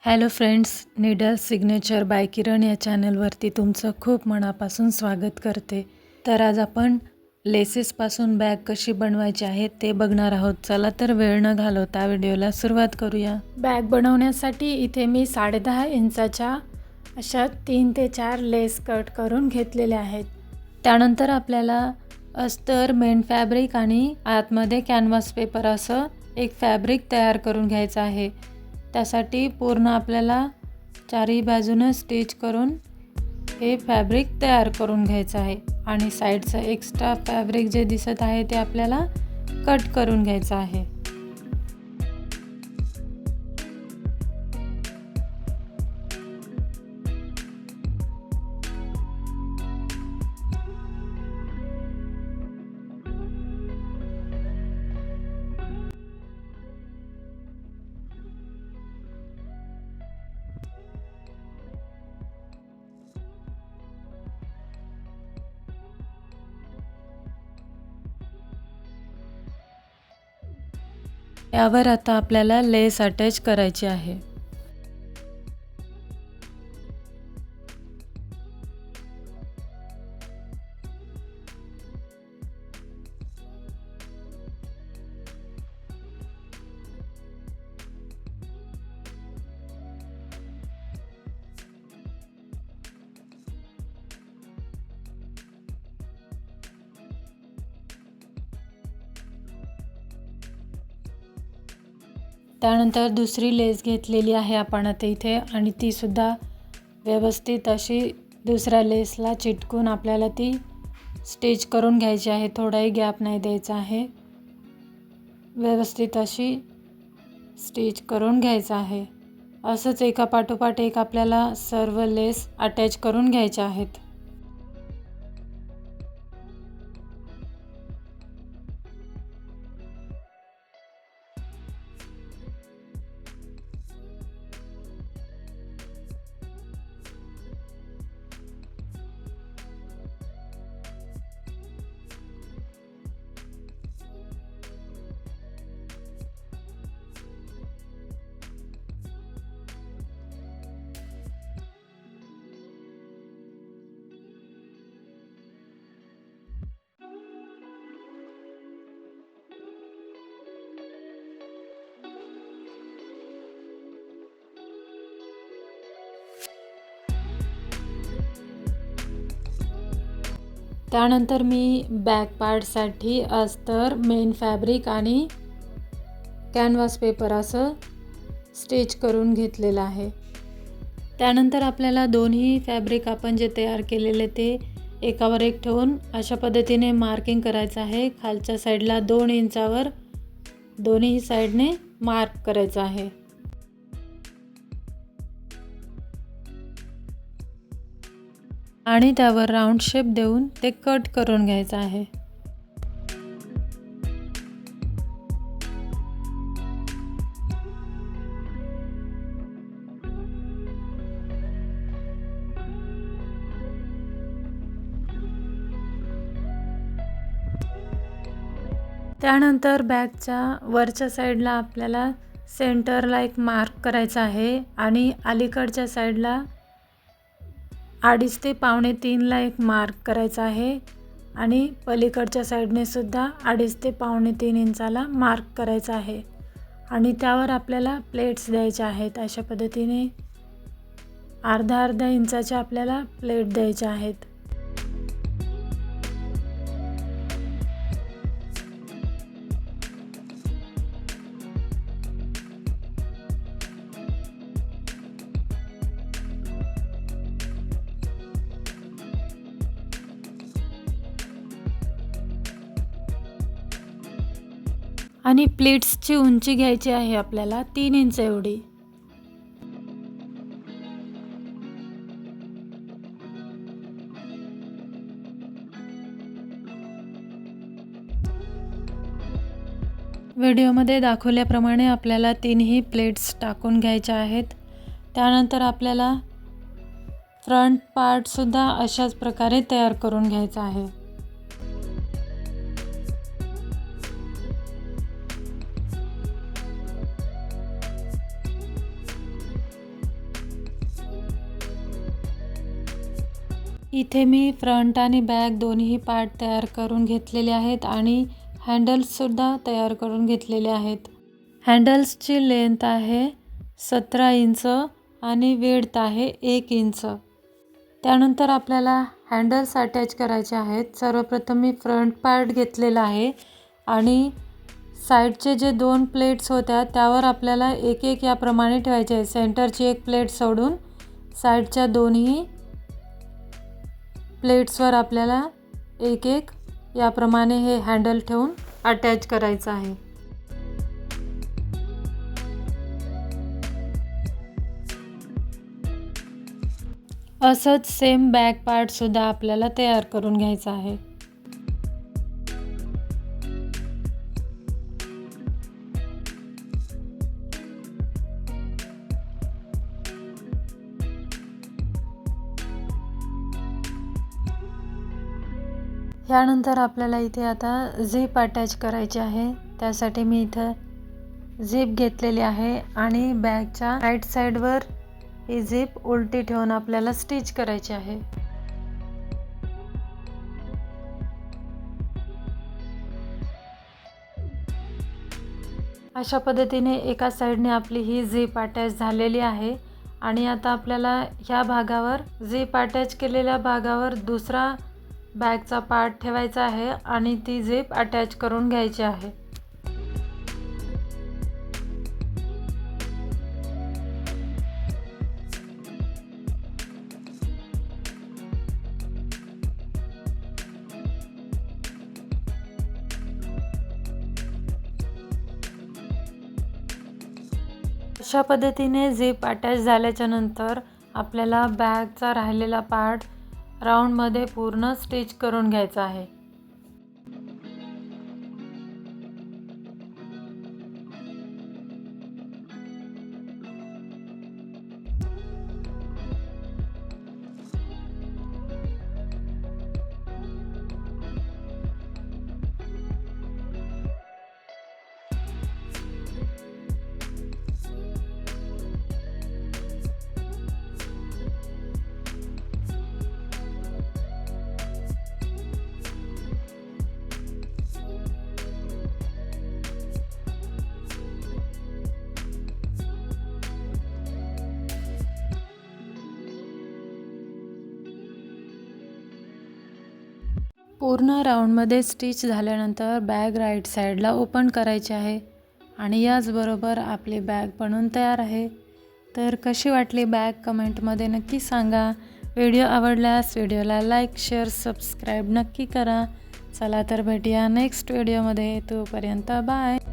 Hello friends, needle signature by Kiran या चॅनलवरती तुमचं खूप मनापासून स्वागत करते. तर आज आपण लेसेसपासून बॅग कशी बनवायची आहे ते बघणार आहोत. चला तर वेळ न घालवता व्हिडिओला सुरुवात करूया. बॅग बनवण्यासाठी इथे मी 10.5 इंचाच्या अशा 3 ते 4 लेस कट करून घेतलेल्या आहेत. त्यानंतर आपल्याला अस्तर, मेन फॅब्रिक आणि आतमध्ये कॅनव्हास पेपर असं एक फॅब्रिक तयार करून घ्यायचं आहे. त्यासाठी पूर्ण आपल्याला चारही बाजूनं स्टिच करून हे फॅब्रिक तयार करून घ्यायचं आहे आणि साईडचं एक्स्ट्रा फॅब्रिक जे दिसत आहे ते आपल्याला कट करून घ्यायचं आहे. यावर आता आपल्याला लेस अटॅच करायची आहे. त्यानंतर दुसरी लेस घेतलेली आहे आपण आता इथे आणि ती सुद्धा व्यवस्थित अशी दुसऱ्या लेसला चिटकून आपल्याला ती स्टिच करून घ्यायची आहे. थोडाही गॅप नाही द्यायचा आहे. व्यवस्थित अशी स्टिच करून घ्यायचं आहे. असंच एका पाठोपाठ एक आपल्याला सर्व लेस अटॅच करून घ्यायच्या आहेत. त्यानंतर मी बॅक पार्टसाठी अस्तर, मेन फॅब्रिक आणि कॅनव्हास पेपर असं स्टिच करून घेतलेलं आहे. त्यानंतर आपल्याला दोन्ही फॅब्रिक आपण जे तयार केलेले ते एकावर एक ठेवून अशा पद्धतीने मार्किंग करायचं आहे. खालच्या साईडला 2 इंचावर दोन्ही साईडने मार्क करायचं आहे. आणि त्यावर राऊंड शेप देऊन ते कट करून घ्यायचं आहे. त्यानंतर बॅगच्या वरच्या साईडला आपल्याला सेंटरला एक मार्क करायचा आहे आणि अलीकडच्या साईडला 2.5 ते 2.25 एक मार्क करायचा आहे आणि पलीकडच्या साईडने सुद्धा 2.5 ते 2.25 इंचाला मार्क करायचा आहे आणि त्यावर आपल्याला प्लेट्स द्यायच्या आहेत. अशा पद्धतीने अर्धा इंचाच्या आपल्याला प्लेट द्यायच्या आहेत. आणि प्लेट्सची उंची घ्यायची आहे आपल्याला 3 इंच एवढी. व्हिडिओमध्ये दाखवल्याप्रमाणे आपल्याला 3ही प्लेट्स टाकून घ्यायच्या आहेत. त्यानंतर आपल्याला फ्रंट पार्टसुद्धा अशाच प्रकारे तयार करून घ्यायचा आहे. इथे मी फ्रंट आणि बॅक दोन्ही पार्ट तयार करून घेतलेले आहेत आणि हँडल्ससुद्धा तयार करून घेतलेले आहेत. हँडल्सची लेंथ आहे 17 इंच आणि विड्थ आहे 1 इंच. त्यानंतर आपल्याला हँडल्स अटॅच करायचे आहेत. सर्वप्रथम मी फ्रंट पार्ट घेतलेला आहे आणि साईडचे जे 2 प्लेट्स होत्या त्यावर आपल्याला एक एक याप्रमाणे ठेवायचे आहे. सेंटरची एक प्लेट सोडून साईडच्या दोन्ही प्लेट्सवर आपल्याला एक एक याप्रमाणे हे हँडल ठेवून अटॅच करायचं आहे. असंच सेम बॅक पार्टसुद्धा आपल्याला तयार करून घ्यायचा आहे. यानंतर आपल्याला इथे आता झिप अटॅच करायची आहे. त्यासाठी मी इथं झिप घेतलेली आहे आणि बॅगच्या राईट साईडवर ही झिप उलटी ठेवून आपल्याला स्टिच करायची आहे. अशा पद्धतीने एका साईडने आपली ही झिप अटॅच झालेली आहे आणि आता आपल्याला ह्या भागावर झिप अटॅच केलेल्या भागावर दुसरा बॅगचा पार्ट ठेवायचा आहे आणि ती झिप अटॅच करून घ्यायची आहे. अशा पद्धतीने झिप अटॅच झाल्याच्या नंतर आपल्याला बॅगचा राहिलेला पार्ट राऊंडमध्ये पूर्ण स्टिच करून घ्यायचा आहे. पूर्ण राऊंडमध्ये स्टिच झाल्यानंतर बॅग राईट साईडला ओपन करायची आहे आणि याचबरोबर आपली बॅग बनवून तयार आहे. तर कशी वाटली बॅग कमेंटमध्ये नक्की सांगा. व्हिडिओ आवडल्यास व्हिडिओला लाईक, शेअर, सबस्क्राईब नक्की करा. चला तर भेटूया नेक्स्ट व्हिडिओमध्ये. तोपर्यंत बाय.